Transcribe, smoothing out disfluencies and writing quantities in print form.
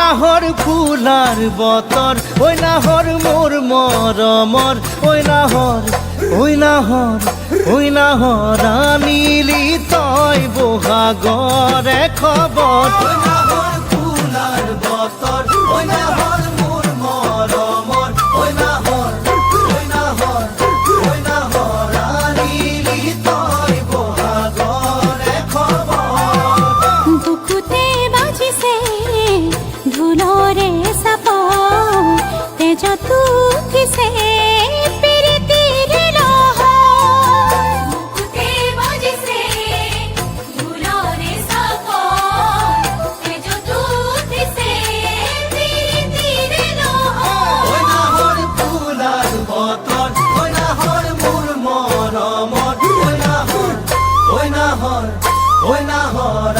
নাহর fuller বতর ওই নাহর মোর মরমর ওই নাহর ওই নাহর ওই নাহর আনিলি তই বহাগরে খবর ওই নাহর ফুলার বতর ওই নাহর মোর মরমর ওই নাহর ওই নাহর ওই নাহর আনিলি তই বহাগরে খবর বুকুতে বাজিছে ধুলরে সাপ তেজ তুকিছে পিরিতির লহ বুকুতে বাজিছে ধুলরে সাপ তেজ তুকিছে পিরিতির লহ ওই নাহর ফুলার বতর ওই নাহর মোর মরমর ওই নাহর ওই নাহর ওই নাহর